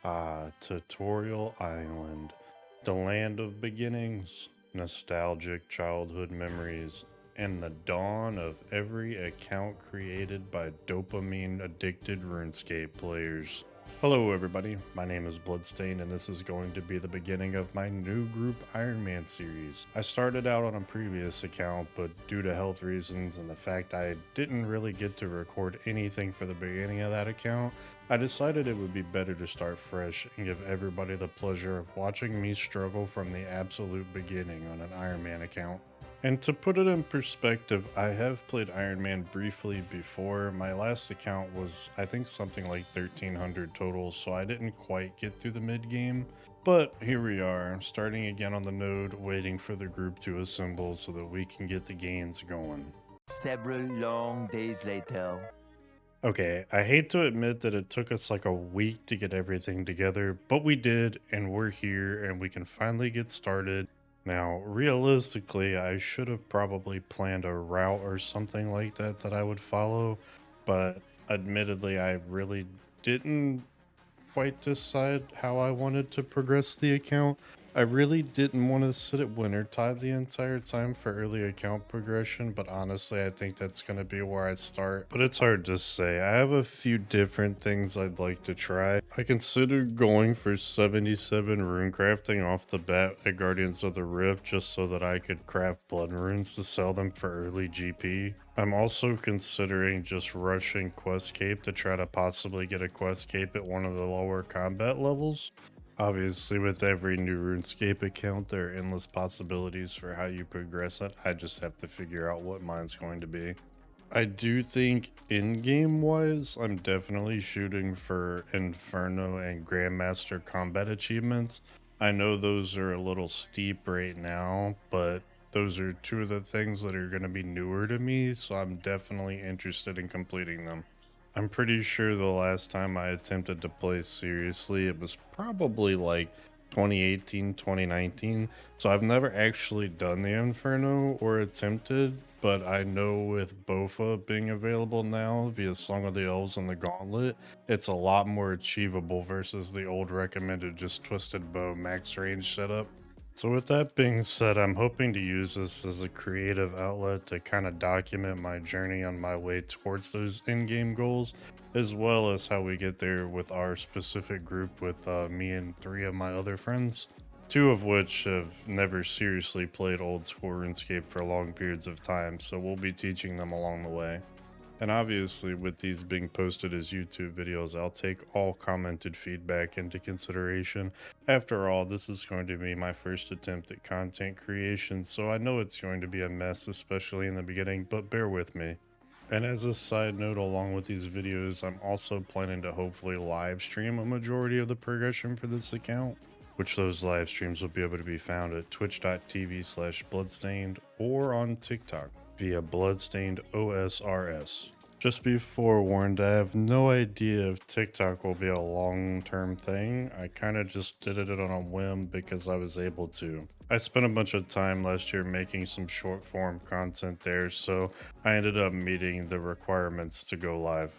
Tutorial Island, the land of beginnings, nostalgic childhood memories, and the dawn of every account created by dopamine addicted RuneScape players. Hello, everybody. My name is Bloodstain, and this is going to be the beginning of my new group Ironman series. I started out on a previous account, but due to health reasons and the fact I didn't really get to record anything for the beginning of that account, I decided it would be better to start fresh and give everybody the pleasure of watching me struggle from the absolute beginning on an Ironman account. And to put it in perspective, I have played Iron Man briefly before. My last account was, I think, something like 1300 total, so I didn't quite get through the mid game. But here we are, starting again on the node, waiting for the group to assemble so that we can get the gains going. Several long days later. Okay, I hate to admit that it took us like a week to get everything together, but we did, and we're here, and we can finally get started. Now, realistically, I should have probably planned a route or something like that I would follow, but admittedly, I really didn't quite decide how I wanted to progress the account. I really didn't want to sit at Wintertide the entire time for early account progression, but honestly, I think that's going to be where I start. But it's hard to say. I have a few different things I'd like to try. I considered going for 77 rune crafting off the bat at Guardians of the Rift just so that I could craft blood runes to sell them for early GP. I'm also considering just rushing Quest Cape to try to possibly get a Quest Cape at one of the lower combat levels. Obviously, with every new RuneScape account, there are endless possibilities for how you progress it. I just have to figure out what mine's going to be. I do think in-game wise, I'm definitely shooting for Inferno and Grandmaster combat achievements. I know those are a little steep right now, but those are two of the things that are going to be newer to me, so I'm definitely interested in completing them. I'm pretty sure the last time I attempted to play seriously, it was probably like 2018, 2019. So I've never actually done the Inferno or attempted, but I know with Bofa being available now via Song of the Elves and the Gauntlet, it's a lot more achievable versus the old recommended just Twisted Bow max range setup. So with that being said, I'm hoping to use this as a creative outlet to kind of document my journey on my way towards those in-game goals, as well as how we get there with our specific group with me and three of my other friends, two of which have never seriously played old school RuneScape for long periods of time, so we'll be teaching them along the way. And obviously, with these being posted as YouTube videos, I'll take all commented feedback into consideration. After all, this is going to be my first attempt at content creation, so I know it's going to be a mess, especially in the beginning, but bear with me. And as a side note, along with these videos, I'm also planning to hopefully live stream a majority of the progression for this account, which those live streams will be able to be found at twitch.tv/bloodstained or on TikTok via Bloodstained OSRS. Just be forewarned, I have no idea if TikTok will be a long-term thing. I kind of just did it on a whim because I was able to. I spent a bunch of time last year making some short-form content there, so I ended up meeting the requirements to go live.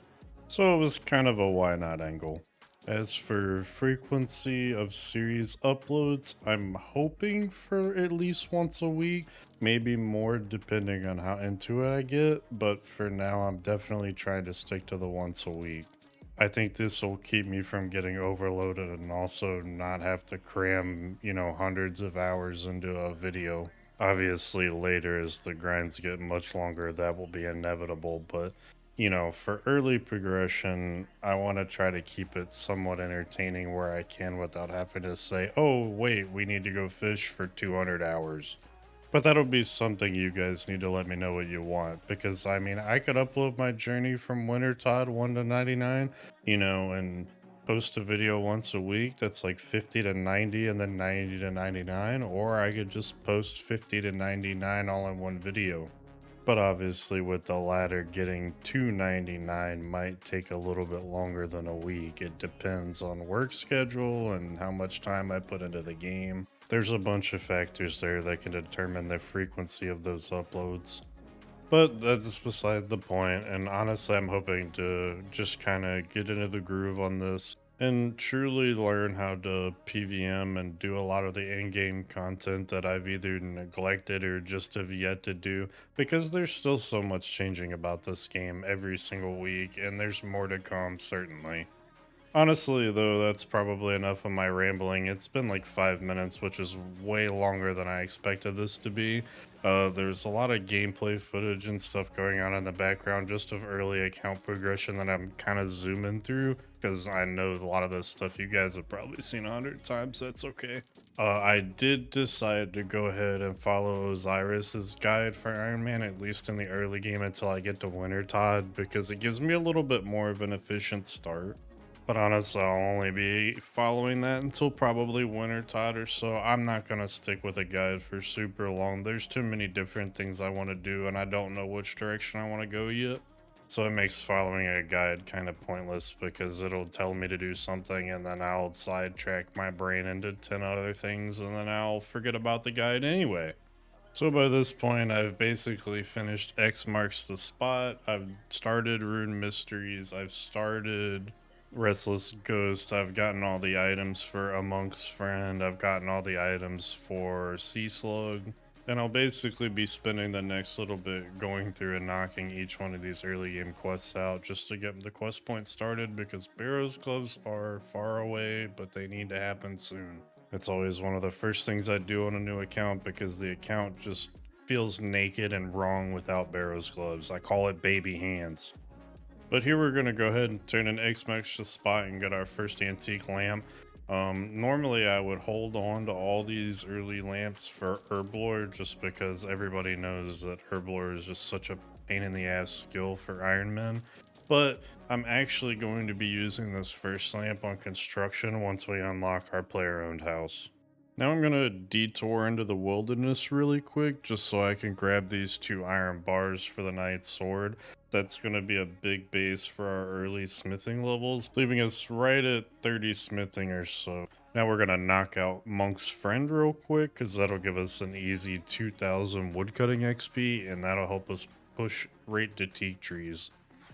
So it was kind of a why not angle. As for frequency of series uploads, I'm hoping for at least once a week, maybe more depending on how into it I get, but for now I'm definitely trying to stick to the once a week. I think this will keep me from getting overloaded and also not have to cram, hundreds of hours into a video. Obviously later as the grinds get much longer, that will be inevitable, but for early progression, I want to try to keep it somewhat entertaining where I can without having to say, oh, wait, we need to go fish for 200 hours. But that'll be something you guys need to let me know what you want. Because, I mean, I could upload my journey from Wintertide 1 to 99, and post a video once a week that's like 50 to 90 and then 90 to 99. Or I could just post 50 to 99 all in one video. But obviously, with the latter, getting to 99 might take a little bit longer than a week. It depends on work schedule and how much time I put into the game. There's a bunch of factors there that can determine the frequency of those uploads. But that's beside the point, and honestly, I'm hoping to just kind of get into the groove on this and truly learn how to PVM and do a lot of the in-game content that I've either neglected or just have yet to do, because there's still so much changing about this game every single week, and there's more to come, certainly. Honestly, though, that's probably enough of my rambling. It's been like 5 minutes, which is way longer than I expected this to be. There's a lot of gameplay footage and stuff going on in the background, just of early account progression that I'm kind of zooming through, because I know a lot of this stuff you guys have probably seen 100 times. That's okay. I did decide to go ahead and follow Osiris's guide for Iron Man, at least in the early game until I get to Winter Todd, because it gives me a little bit more of an efficient start. But honestly, I'll only be following that until probably winter tide or so. I'm not gonna stick with a guide for super long. There's too many different things I want to do, and I don't know which direction I want to go yet. So it makes following a guide kind of pointless because it'll tell me to do something, and then I'll sidetrack my brain into 10 other things, and then I'll forget about the guide anyway. So by this point, I've basically finished X marks the spot. I've started Rune Mysteries. I've started Restless Ghost. I've gotten all the items for Amongst Friend. I've gotten all the items for Sea Slug. And I'll basically be spending the next little bit going through and knocking each one of these early game quests out just to get the quest points started, because Barrow's Gloves are far away, but they need to happen soon. It's always one of the first things I do on a new account, because the account just feels naked and wrong without Barrow's Gloves. I call it baby hands. But here we're going to go ahead and turn an X-Max to spot and get our first antique lamp. Normally I would hold on to all these early lamps for Herblore, just because everybody knows that Herblore is just such a pain in the ass skill for Ironman. But I'm actually going to be using this first lamp on construction once we unlock our player-owned house. Now I'm going to detour into the wilderness really quick just so I can grab these 2 iron bars for the knight's sword. That's going to be a big base for our early smithing levels, leaving us right at 30 smithing or so. Now we're going to knock out Monk's Friend real quick, because that'll give us an easy 2000 woodcutting XP, and that'll help us push right to teak trees.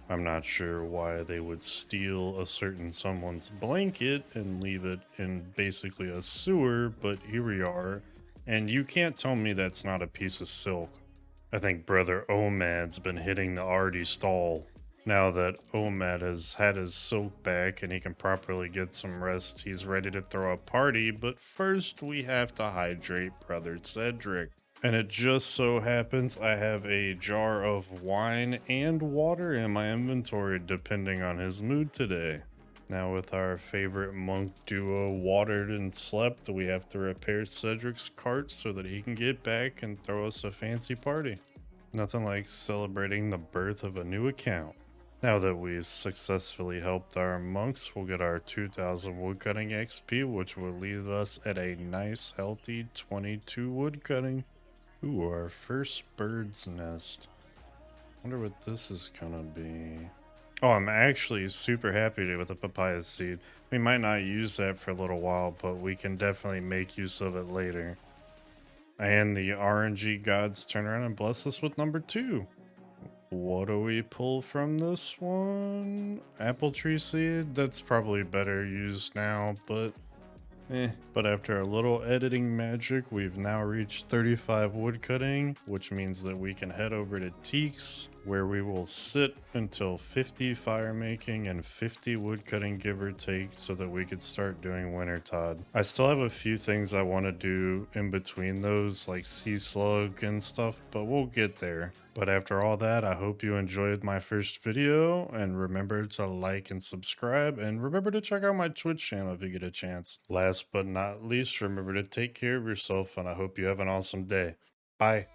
I'm not sure why they would steal a certain someone's blanket and leave it in basically a sewer, but here we are. And you can't tell me that's not a piece of silk. I think Brother Omad's been hitting the Artie stall. Now that Omad has had his silk back and he can properly get some rest, he's ready to throw a party, but first we have to hydrate Brother Cedric. And it just so happens I have a jar of wine and water in my inventory depending on his mood today. Now with our favorite monk duo watered and slept, we have to repair Cedric's cart so that he can get back and throw us a fancy party. Nothing like celebrating the birth of a new account. Now that we've successfully helped our monks, we'll get our 2000 woodcutting XP, which will leave us at a nice healthy 22 woodcutting. Ooh, our first bird's nest. Wonder what this is gonna be. Oh, I'm actually super happy with the papaya seed. We might not use that for a little while, but we can definitely make use of it later. And the RNG gods turn around and bless us with number 2. What do we pull from this one? Apple tree seed? That's probably better used now, but but after a little editing magic, we've now reached 35 woodcutting, which means that we can head over to Teaks, where we will sit until 50 fire making and 50 woodcutting, give or take, so that we could start doing Winter Todd. I still have a few things I want to do in between those, like Sea Slug and stuff, but we'll get there. But after all that, I hope you enjoyed my first video, and remember to like and subscribe, and remember to check out my Twitch channel if you get a chance. Last but not least, remember to take care of yourself, and I hope you have an awesome day. Bye.